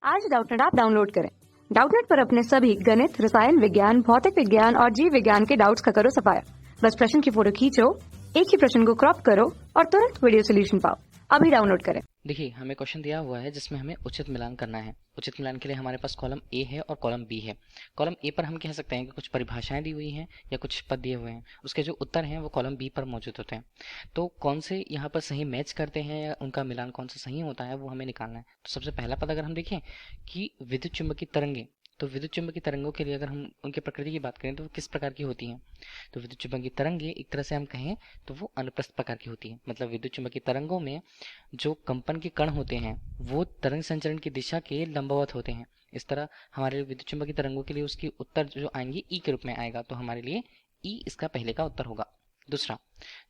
आज Doubtnut app download करें। Doubtnut पर अपने सभी गणित, रसायन विज्ञान, भौतिक विज्ञान और जीव विज्ञान के डाउट्स का करो सफाया। बस प्रश्न की फोटो खींचो, एक ही प्रश्न को क्रॉप करो और तुरंत वीडियो सोल्यूशन पाओ। अभी डाउनलोड करें। देखिए, हमें क्वेश्चन दिया हुआ है जिसमें हमें उचित मिलान करना है। उचित मिलान के लिए हमारे पास कॉलम ए है और कॉलम बी है। कॉलम ए पर हम कह सकते हैं कि कुछ परिभाषाएं दी हुई हैं या कुछ पद दिए हुए हैं, उसके जो उत्तर हैं वो कॉलम बी पर मौजूद होते हैं। तो कौन से यहाँ पर सही मैच करते हैं या उनका मिलान कौन सा सही होता है वो हमें निकालना है। तो सबसे पहला पद अगर हम देखें कि विद्युत चुम्बकीय तरंगे, तो विद्युत चुम्बकीय तरंगों के लिए अगर हम उनकी प्रकृति की बात करें तो वो किस प्रकार की होती हैं। तो विद्युत चुम्बकीय तरंगे एक तरह से हम कहें तो वो अनुप्रस्थ प्रकार की होती है। मतलब विद्युत चुम्बकीय तरंगों में जो कंपन के कण होते हैं वो तरंग संचरण की दिशा के लंबवत होते हैं। इस तरह हमारे विद्युत चुम्बकीय तरंगों के लिए उसकी उत्तर जो आएंगे ई के रूप में आएगा। तो हमारे लिए ई इसका पहले का उत्तर होगा। दूसरा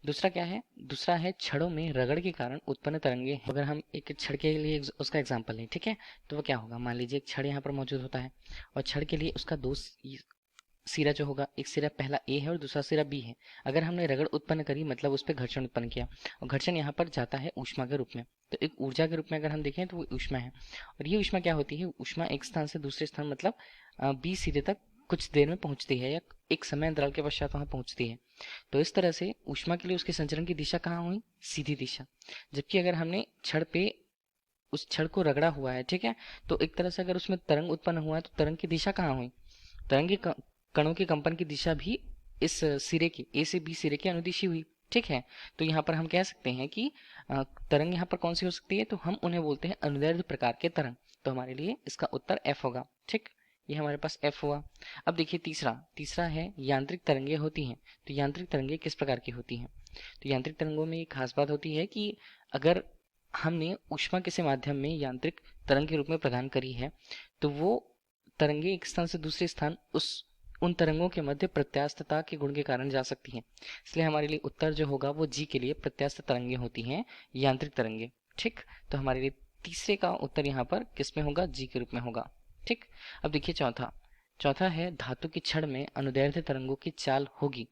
दूसरा क्या है? दूसरा है छड़ों में रगड़ के कारण उत्पन्न तरंगे। अगर हम एक छड़ के लिए उसका एग्जांपल लें, ठीक है, तो वो क्या होगा? मान लीजिए एक छड़ यहाँ पर मौजूद होता है और छड़ के लिए उसका दो सिरा जो होगा, एक सिरा पहला ए है और दूसरा सिरा बी है। अगर हमने रगड़ उत्पन्न करी मतलब उस पर घर्षण उत्पन्न किया और घर्षण यहाँ पर जाता है ऊष्मा के रूप में। तो एक ऊर्जा के रूप में अगर हम देखें तो वो ऊष्मा है। और ये ऊष्मा क्या होती है? ऊष्मा एक स्थान से दूसरे स्थान मतलब बी सिरे तक कुछ देर में पहुंचती है या एक समय अंतराल के पश्चात वहां पहुंचती है। तो इस तरह से ऊष्मा के लिए उसके संचरण की दिशा कहाँ हुई? सीधी दिशा। जबकि अगर हमने छड़ पे उस छड़ को रगड़ा हुआ है, ठीक है, तो एक तरह से अगर उसमें तरंग उत्पन्न हुआ है तो तरंग की दिशा कहाँ हुई? तरंग के कणों के कंपन की दिशा भी इस सिरे की ए से बी सिरे के अनुदिशी हुई। ठीक है, तो यहाँ पर हम कह सकते हैं कि तरंग यहाँ पर कौन सी हो सकती है? तो हम उन्हें बोलते हैं अनुदैर्ध्य प्रकार के तरंग। तो हमारे लिए इसका उत्तर एफ होगा। ठीक, ये हमारे पास एफ हुआ। अब देखिए तीसरा तीसरा है यांत्रिक तरंगे होती हैं। तो यांत्रिक तरंगे किस प्रकार की होती हैं? तो यांत्रिक तरंगों में एक खास बात होती है कि अगर हमने ऊष्मा किसी माध्यम में यांत्रिक तरंग के रूप में प्रदान करी है तो वो तरंगे एक स्थान से दूसरे स्थान उन तरंगों के मध्य प्रत्यास्थता के गुण के कारण जा सकती हैं। इसलिए हमारे लिए उत्तर जो होगा वो जी के लिए प्रत्यास्थ तरंगे होती हैं, यांत्रिक तरंगे। ठीक, तो हमारे लिए तीसरे का उत्तर यहाँ पर किस में होगा? जी के रूप में होगा। ठीक, अब देखिए चौथा चौथा है धातु की छड़ में अनुदैर्ध्य तरंगों की चाल होगी।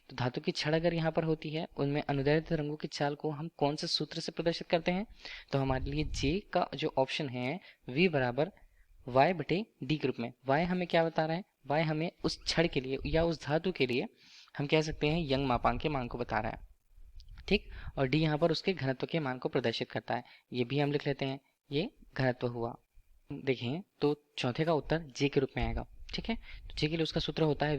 तो धातु की छड़ अगर यहाँ पर होती है उनमें अनुदैर्ध्य तरंगों की चाल को हम कौन से सूत्र से प्रदर्शित करते हैं? तो हमारे लिए जे का जो ऑप्शन है v बराबर y बटे डी के रूप में। y हमें क्या बता रहा है? y हमें उस छड़ के लिए या उस धातु के लिए हम कह सकते हैं यंग मापांक के मान को बता रहा है। ठीक, और डी यहाँ पर उसके घनत्व के मान को प्रदर्शित करता है। ये भी हम लिख लेते हैं, ये घनत्व हुआ। देखें तो चौथे का उत्तर जे के रूप में आएगा। ठीक है, तो जे के लिए उसका सूत्र होता है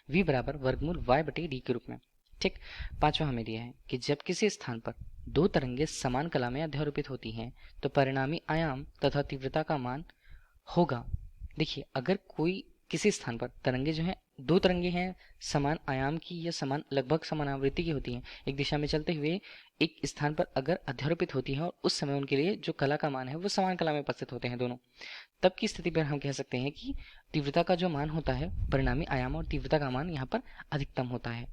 v बराबर वर्गमूल y बटे डी के रूप में। ठीक, पांचवा हमें दिया है कि जब किसी स्थान पर दो तरंगे समान कला में अध्यारोपित होती हैं तो परिणामी आयाम तथा तीव्रता का मान होगा। देखिए, अगर कोई किसी स्थान पर तरंगे जो हैं, दो तरंगे हैं समान आयाम की या समान लगभग समान आवृत्ति की होती हैं, एक दिशा में चलते हुए एक स्थान पर अगर अध्यारोपित होती हैं और उस समय उनके लिए जो कला का मान है वो समान कला में उपस्थित होते हैं दोनों, तब की स्थिति पर हम कह सकते हैं कि तीव्रता का जो मान होता है, परिणामी आयाम और तीव्रता का मान यहाँ पर अधिकतम होता है।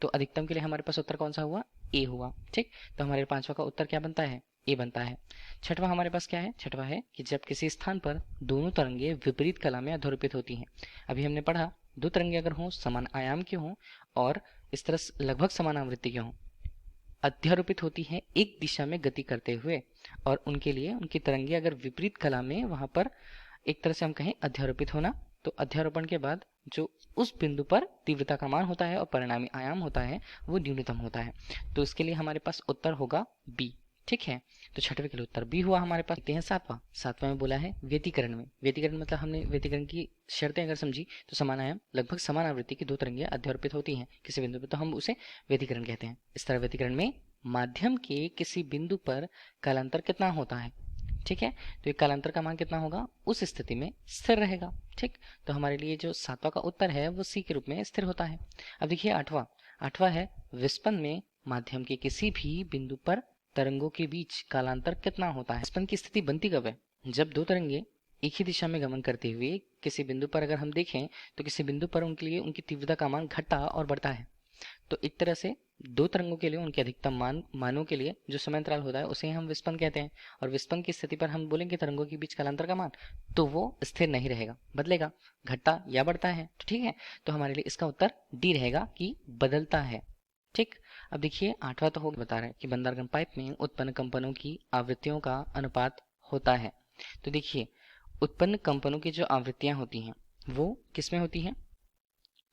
तो अधिकतम के लिए हमारे पास उत्तर कौन सा हुआ? ए हुआ। ठीक, तो हमारे पांचवा का उत्तर क्या बनता है? ए बनता है। छठवां हमारे पास क्या है? छठवां है कि जब किसी स्थान पर दोनों तरंगे विपरीत कला में अध्यारोपित होती हैं। अभी हमने पढ़ा दो तरंगे अगर हों, समान आयाम के हों और इस तरह लगभग समान आवृत्ति के हों, अध्यारोपित होती हैं एक दिशा में गति करते हुए, और उनके लिए उनकी तरंगे अगर विपरीत कला में वहां पर एक तरह से हम कहें अध्यारोपित होना, तो अध्यारोपण के बाद जो उस बिंदु पर तीव्रता का मान होता है और परिणामी आयाम होता है वो न्यूनतम होता है। तो इसके लिए हमारे पास उत्तर होगा बी। ठीक है, तो छठवें के लिए उत्तर बी हुआ हमारे पास। देखते हैं सातवां। सातवां में बोला है व्यतिकरण में। व्यतिकरण मतलब हमने व्यतिकरण की शर्तें अगर समझी तो समान आयाम लगभग समान आवृत्ति की दो तरंगे अध्यारोपित होती हैं किसी बिंदु पर, तो हम उसे व्यतिकरण कहते हैं। इस तरह व्यतिकरण में माध्यम के किसी बिंदु पर कालांतर कितना होता है? ठीक है, तो ये कालांतर का मान कितना होगा? उस स्थिति में स्थिर रहेगा। ठीक, तो हमारे लिए जो सातवां का उत्तर है वो सी के रूप में स्थिर होता है। अब देखिए आठवां। आठवां है विस्पन में माध्यम के किसी भी बिंदु पर तरंगों के बीच कालांतर कितना होता है? विस्पन की स्थिति बनती कब है? जब दो तरंगे एक ही दिशा में गमन करते हुए किसी बिंदु पर अगर हम देखें तो किसी बिंदु पर उनके लिए उनकी तीव्रता का मान घटता और बढ़ता है। तो एक तरह से दो तरंगों के लिए उनके अधिकतम मानों के लिए जो समय अंतराल होता है उसे हम विस्पन कहते हैं। और विस्पन की स्थिति पर हम बोलेंगे तरंगों के बीच कालांतर का मान, तो वो स्थिर नहीं रहेगा, बदलेगा, घटता या बढ़ता है। तो ठीक है, तो हमारे लिए इसका उत्तर डी रहेगा कि बदलता है। ठीक, अब देखिए आठवां तो हो बता रहा है कि बंदरगन पाइप में उत्पन्न कंपनों की आवृत्तियों का अनुपात होता है। तो देखिए उत्पन्न कंपनों की जो आवृत्तियां होती हैं वो किसमें होती हैं?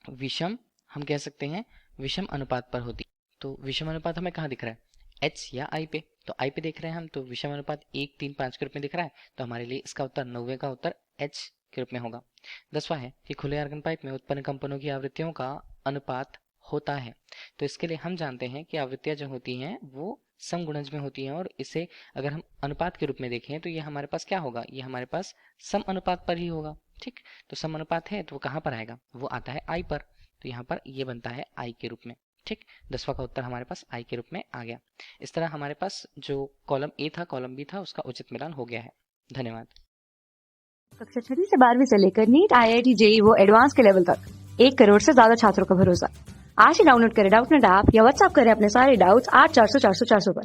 विषम, हम कह सकते हैं विषम अनुपात पर होती। तो विषम अनुपात हमें कहाँ दिख रहा है? एच या आई पे। तो आई पे देख रहे हैं हम, तो विषम अनुपात 1, 3, 5 के रूप में दिख रहा है, तो हमारे लिए इसका उत्तर 90 का उत्तर एच के रूप में होगा। 10वां है कि खुले आर्गन पाइप में उत्पन्न कंपनों की आवृत्तियों का अनुपात होता है। तो इसके लिए हम जानते हैं कि आवृत्तियां जो होती हैं वो समगुणज में होती हैं, और इसे अगर हम अनुपात के रूप में देखें तो ये हमारे पास क्या होगा? ये हमारे पास सम अनुपात पर ही होगा। ठीक, तो सम अनुपात है तो वो कहाँ पर आएगा? वो आता है आई पर, तो यहाँ पर ये बनता है आई के रूप में। ठीक, 10वां का उत्तर हमारे पास आई के रूप में आ गया। इस तरह हमारे पास जो कॉलम ए था, कॉलम बी था, उसका उचित मिलान हो गया है। धन्यवाद। कक्षा 6वीं से 12वीं से लेकर नीट, IIT, JEE वो एडवांस के लेवल तक 1 करोड़ से ज्यादा छात्रों का भरोसा। आज ही डाउनलोड करें डाउटनेट ऐप या व्हाट्सएप करें अपने सारे डाउट्स 8400 400 400 पर।